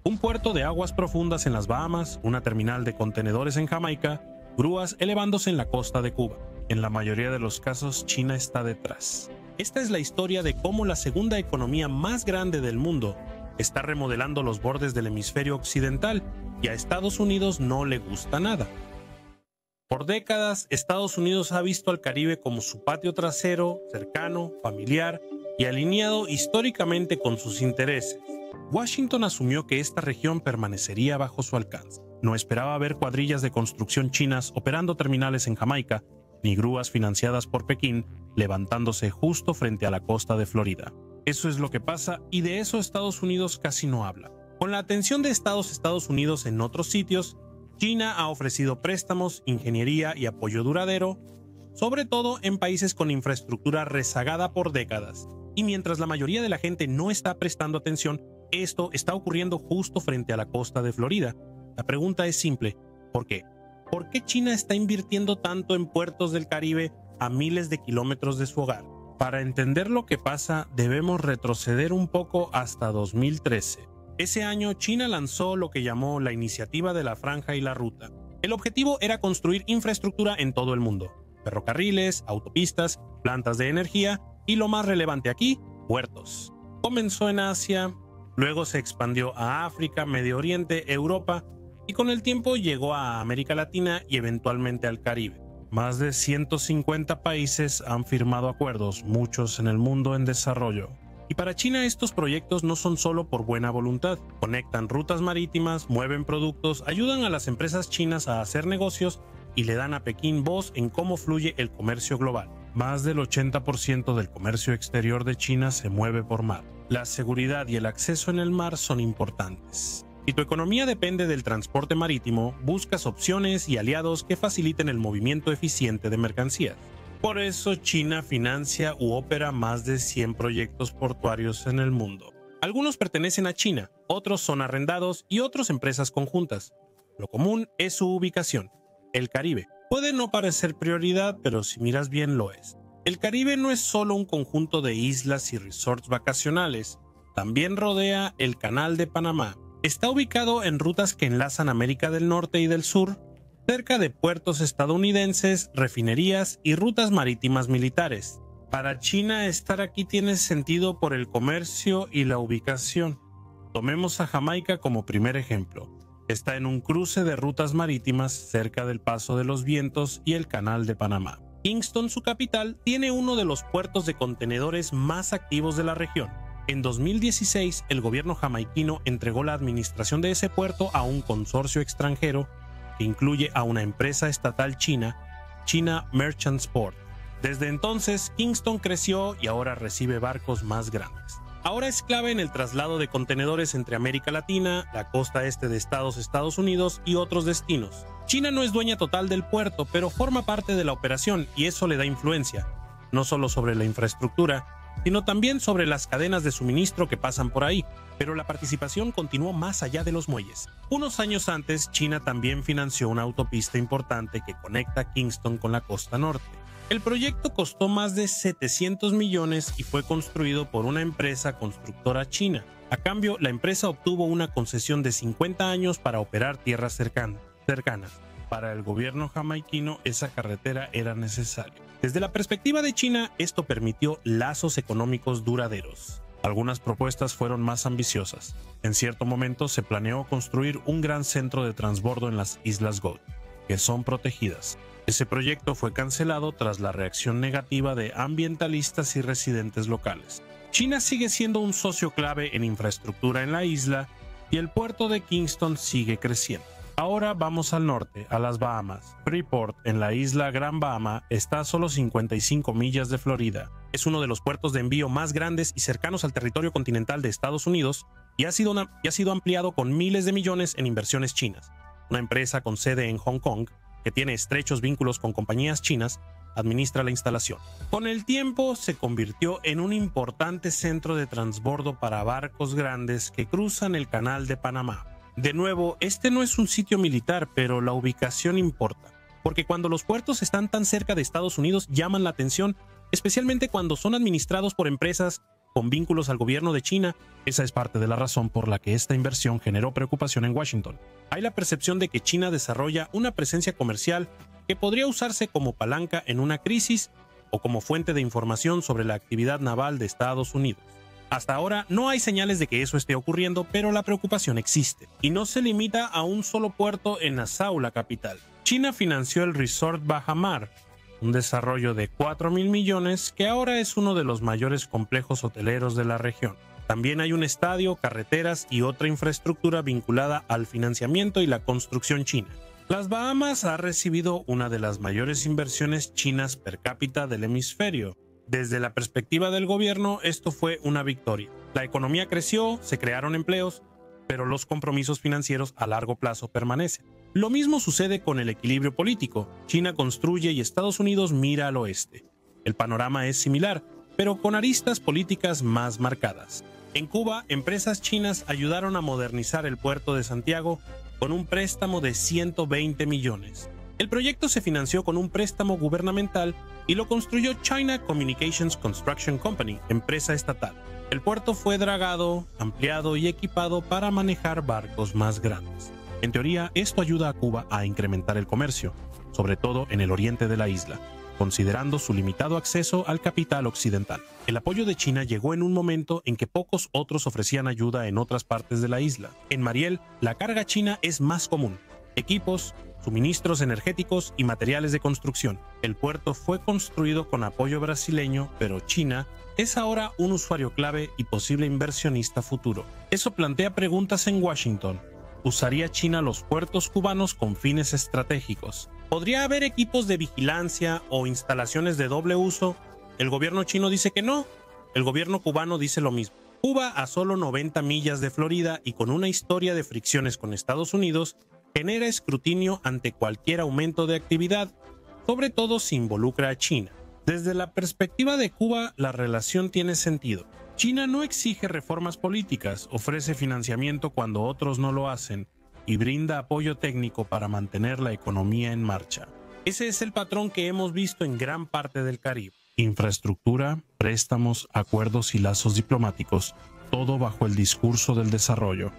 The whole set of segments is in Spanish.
un puerto de aguas profundas en las Bahamas, una terminal de contenedores en Jamaica, grúas elevándose en la costa de Cuba. En la mayoría de los casos, China está detrás. Esta es la historia de cómo la segunda economía más grande del mundo está remodelando los bordes del hemisferio occidental y a Estados Unidos no le gusta nada. Por décadas, Estados Unidos ha visto al Caribe como su patio trasero, cercano, familiar y alineado históricamente con sus intereses. Washington asumió que esta región permanecería bajo su alcance. No esperaba ver cuadrillas de construcción chinas operando terminales en Jamaica, ni grúas financiadas por Pekín levantándose justo frente a la costa de Florida. Eso es lo que pasa y de eso Estados Unidos casi no habla. Con la atención de Estados Unidos en otros sitios, China ha ofrecido préstamos, ingeniería y apoyo duradero, sobre todo en países con infraestructura rezagada por décadas. Y mientras la mayoría de la gente no está prestando atención, esto está ocurriendo justo frente a la costa de Florida. La pregunta es simple, ¿por qué? ¿Por qué China está invirtiendo tanto en puertos del Caribe a miles de kilómetros de su hogar? Para entender lo que pasa, debemos retroceder un poco hasta 2013. Ese año, China lanzó lo que llamó la Iniciativa de la Franja y la Ruta. El objetivo era construir infraestructura en todo el mundo: ferrocarriles, autopistas, plantas de energía y, lo más relevante aquí, puertos. Comenzó en Asia, luego se expandió a África, Medio Oriente, Europa y con el tiempo llegó a América Latina y eventualmente al Caribe. Más de 150 países han firmado acuerdos, muchos en el mundo en desarrollo. Y para China estos proyectos no son solo por buena voluntad. Conectan rutas marítimas, mueven productos, ayudan a las empresas chinas a hacer negocios y le dan a Pekín voz en cómo fluye el comercio global. Más del 80% del comercio exterior de China se mueve por mar. La seguridad y el acceso en el mar son importantes. Si tu economía depende del transporte marítimo, buscas opciones y aliados que faciliten el movimiento eficiente de mercancías. Por eso China financia u opera más de 100 proyectos portuarios en el mundo. Algunos pertenecen a China, otros son arrendados y otros empresas conjuntas. Lo común es su ubicación, el Caribe. Puede no parecer prioridad, pero si miras bien lo es. El Caribe no es solo un conjunto de islas y resorts vacacionales, también rodea el Canal de Panamá. Está ubicado en rutas que enlazan América del Norte y del Sur, cerca de puertos estadounidenses, refinerías y rutas marítimas militares. Para China, estar aquí tiene sentido por el comercio y la ubicación. Tomemos a Jamaica como primer ejemplo. Está en un cruce de rutas marítimas cerca del Paso de los Vientos y el Canal de Panamá. Kingston, su capital, tiene uno de los puertos de contenedores más activos de la región. En 2016, el gobierno jamaiquino entregó la administración de ese puerto a un consorcio extranjero que incluye a una empresa estatal china, China Merchants Port. Desde entonces, Kingston creció y ahora recibe barcos más grandes. Ahora es clave en el traslado de contenedores entre América Latina, la costa este de Estados Unidos y otros destinos. China no es dueña total del puerto, pero forma parte de la operación y eso le da influencia, no solo sobre la infraestructura, sino también sobre las cadenas de suministro que pasan por ahí. Pero la participación continuó más allá de los muelles. Unos años antes, China también financió una autopista importante que conecta Kingston con la costa norte. El proyecto costó más de 700 millones y fue construido por una empresa constructora china. A cambio, la empresa obtuvo una concesión de 50 años para operar tierras cercanas. Para el gobierno jamaiquino, esa carretera era necesaria. Desde la perspectiva de China, esto permitió lazos económicos duraderos. Algunas propuestas fueron más ambiciosas. En cierto momento se planeó construir un gran centro de transbordo en las Islas Gold, que son protegidas. Ese proyecto fue cancelado tras la reacción negativa de ambientalistas y residentes locales. China sigue siendo un socio clave en infraestructura en la isla y el puerto de Kingston sigue creciendo. Ahora vamos al norte, a las Bahamas. Freeport, en la isla Gran Bahama, está a solo 55 millas de Florida. Es uno de los puertos de envío más grandes y cercanos al territorio continental de Estados Unidos y ha sido ampliado con miles de millones en inversiones chinas. Una empresa con sede en Hong Kong, que tiene estrechos vínculos con compañías chinas, administra la instalación. Con el tiempo se convirtió en un importante centro de transbordo para barcos grandes que cruzan el Canal de Panamá. De nuevo, este no es un sitio militar, pero la ubicación importa, porque cuando los puertos están tan cerca de Estados Unidos llaman la atención, especialmente cuando son administrados por empresas con vínculos al gobierno de China. Esa es parte de la razón por la que esta inversión generó preocupación en Washington. Hay la percepción de que China desarrolla una presencia comercial que podría usarse como palanca en una crisis o como fuente de información sobre la actividad naval de Estados Unidos. Hasta ahora no hay señales de que eso esté ocurriendo, pero la preocupación existe. Y no se limita a un solo puerto en Nassau, la capital. China financió el Resort Bajamar, un desarrollo de 4.000 millones que ahora es uno de los mayores complejos hoteleros de la región. También hay un estadio, carreteras y otra infraestructura vinculada al financiamiento y la construcción china. Las Bahamas ha recibido una de las mayores inversiones chinas per cápita del hemisferio. Desde la perspectiva del gobierno, esto fue una victoria. La economía creció, se crearon empleos, pero los compromisos financieros a largo plazo permanecen. Lo mismo sucede con el equilibrio político. China construye y Estados Unidos mira al oeste. El panorama es similar, pero con aristas políticas más marcadas. En Cuba, empresas chinas ayudaron a modernizar el puerto de Santiago con un préstamo de 120 millones. El proyecto se financió con un préstamo gubernamental y lo construyó China Communications Construction Company, empresa estatal. El puerto fue dragado, ampliado y equipado para manejar barcos más grandes. En teoría, esto ayuda a Cuba a incrementar el comercio, sobre todo en el oriente de la isla, considerando su limitado acceso al capital occidental. El apoyo de China llegó en un momento en que pocos otros ofrecían ayuda en otras partes de la isla. En Mariel, la carga china es más común. Equipos, suministros energéticos y materiales de construcción. El puerto fue construido con apoyo brasileño, pero China es ahora un usuario clave y posible inversionista futuro. Eso plantea preguntas en Washington. ¿Usaría China los puertos cubanos con fines estratégicos? ¿Podría haber equipos de vigilancia o instalaciones de doble uso? El gobierno chino dice que no. El gobierno cubano dice lo mismo. Cuba, a solo 90 millas de Florida y con una historia de fricciones con Estados Unidos, genera escrutinio ante cualquier aumento de actividad, sobre todo si involucra a China. Desde la perspectiva de Cuba, la relación tiene sentido. China no exige reformas políticas, ofrece financiamiento cuando otros no lo hacen y brinda apoyo técnico para mantener la economía en marcha. Ese es el patrón que hemos visto en gran parte del Caribe. Infraestructura, préstamos, acuerdos y lazos diplomáticos, todo bajo el discurso del desarrollo.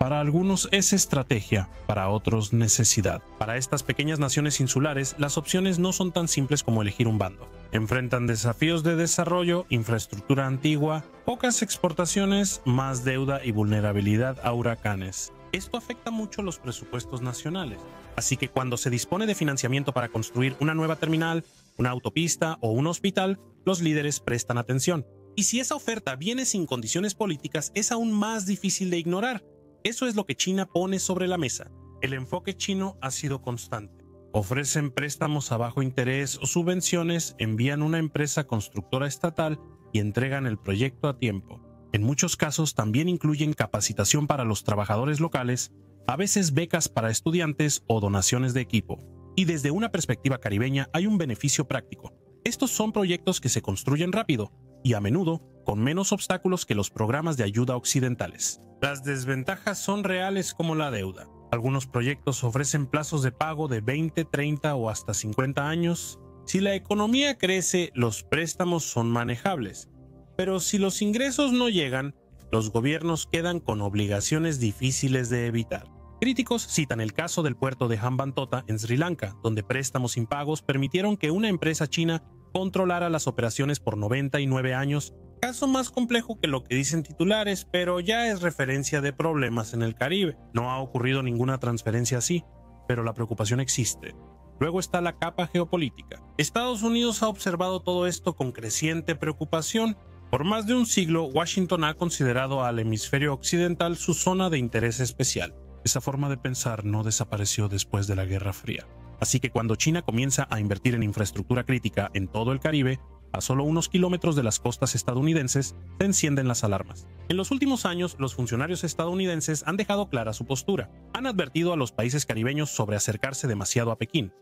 Para algunos es estrategia, para otros necesidad. Para estas pequeñas naciones insulares, las opciones no son tan simples como elegir un bando. Enfrentan desafíos de desarrollo, infraestructura antigua, pocas exportaciones, más deuda y vulnerabilidad a huracanes. Esto afecta mucho los presupuestos nacionales. Así que cuando se dispone de financiamiento para construir una nueva terminal, una autopista o un hospital, los líderes prestan atención. Y si esa oferta viene sin condiciones políticas, es aún más difícil de ignorar. Eso es lo que China pone sobre la mesa. El enfoque chino ha sido constante. Ofrecen préstamos a bajo interés o subvenciones, envían una empresa constructora estatal y entregan el proyecto a tiempo. En muchos casos también incluyen capacitación para los trabajadores locales, a veces becas para estudiantes o donaciones de equipo. Y desde una perspectiva caribeña hay un beneficio práctico. Estos son proyectos que se construyen rápido y a menudo con menos obstáculos que los programas de ayuda occidentales. Las desventajas son reales como la deuda. Algunos proyectos ofrecen plazos de pago de 20, 30 o hasta 50 años. Si la economía crece, los préstamos son manejables. Pero si los ingresos no llegan, los gobiernos quedan con obligaciones difíciles de evitar. Críticos citan el caso del puerto de Hambantota en Sri Lanka, donde préstamos impagos permitieron que una empresa china controlara las operaciones por 99 años. Caso más complejo que lo que dicen titulares, pero ya es referencia de problemas en el Caribe. No ha ocurrido ninguna transferencia así, pero la preocupación existe. Luego está la capa geopolítica. Estados Unidos ha observado todo esto con creciente preocupación. Por más de un siglo, Washington ha considerado al hemisferio occidental su zona de interés especial. Esa forma de pensar no desapareció después de la Guerra Fría. Así que cuando China comienza a invertir en infraestructura crítica en todo el Caribe, a solo unos kilómetros de las costas estadounidenses, se encienden las alarmas. En los últimos años, los funcionarios estadounidenses han dejado clara su postura. Han advertido a los países caribeños sobre acercarse demasiado a Pekín.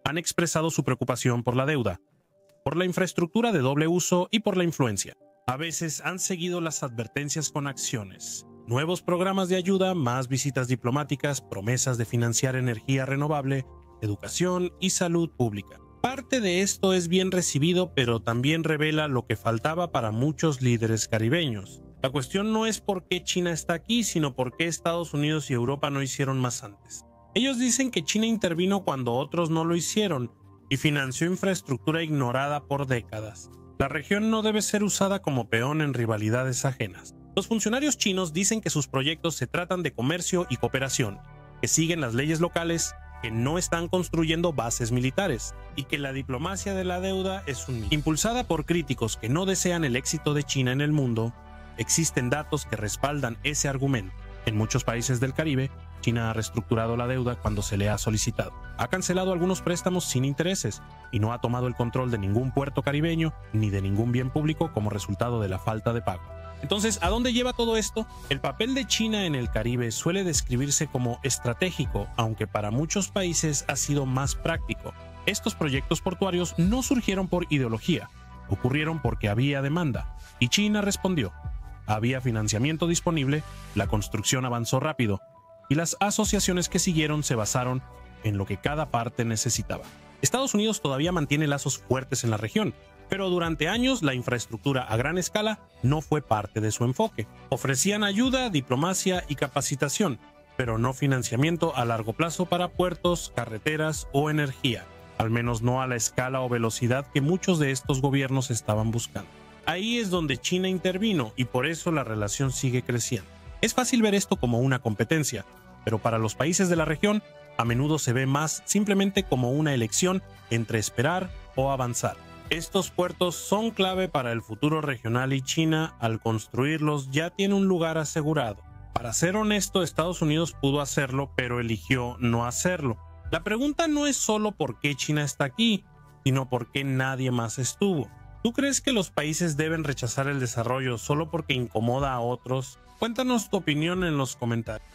Han expresado su preocupación por la deuda, por la infraestructura de doble uso y por la influencia. A veces han seguido las advertencias con acciones. Nuevos programas de ayuda, más visitas diplomáticas, promesas de financiar energía renovable, educación y salud pública. Parte de esto es bien recibido, pero también revela lo que faltaba para muchos líderes caribeños. La cuestión no es por qué China está aquí, sino por qué Estados Unidos y Europa no hicieron más antes. Ellos dicen que China intervino cuando otros no lo hicieron y financió infraestructura ignorada por décadas. La región no debe ser usada como peón en rivalidades ajenas. Los funcionarios chinos dicen que sus proyectos se tratan de comercio y cooperación, que siguen las leyes locales, que no están construyendo bases militares y que la diplomacia de la deuda es un mito. Impulsada por críticos que no desean el éxito de China en el mundo, existen datos que respaldan ese argumento. En muchos países del Caribe, China ha reestructurado la deuda cuando se le ha solicitado. Ha cancelado algunos préstamos sin intereses y no ha tomado el control de ningún puerto caribeño ni de ningún bien público como resultado de la falta de pago. Entonces, ¿a dónde lleva todo esto? El papel de China en el Caribe suele describirse como estratégico, aunque para muchos países ha sido más práctico. Estos proyectos portuarios no surgieron por ideología, ocurrieron porque había demanda, y China respondió. Había financiamiento disponible, la construcción avanzó rápido, y las asociaciones que siguieron se basaron en lo que cada parte necesitaba. Estados Unidos todavía mantiene lazos fuertes en la región, pero durante años la infraestructura a gran escala no fue parte de su enfoque. Ofrecían ayuda, diplomacia y capacitación, pero no financiamiento a largo plazo para puertos, carreteras o energía, al menos no a la escala o velocidad que muchos de estos gobiernos estaban buscando. Ahí es donde China intervino y por eso la relación sigue creciendo. Es fácil ver esto como una competencia, pero para los países de la región a menudo se ve más simplemente como una elección entre esperar o avanzar. Estos puertos son clave para el futuro regional y China, al construirlos, ya tiene un lugar asegurado. Para ser honesto, Estados Unidos pudo hacerlo, pero eligió no hacerlo. La pregunta no es solo por qué China está aquí, sino por qué nadie más estuvo. ¿Tú crees que los países deben rechazar el desarrollo solo porque incomoda a otros? Cuéntanos tu opinión en los comentarios.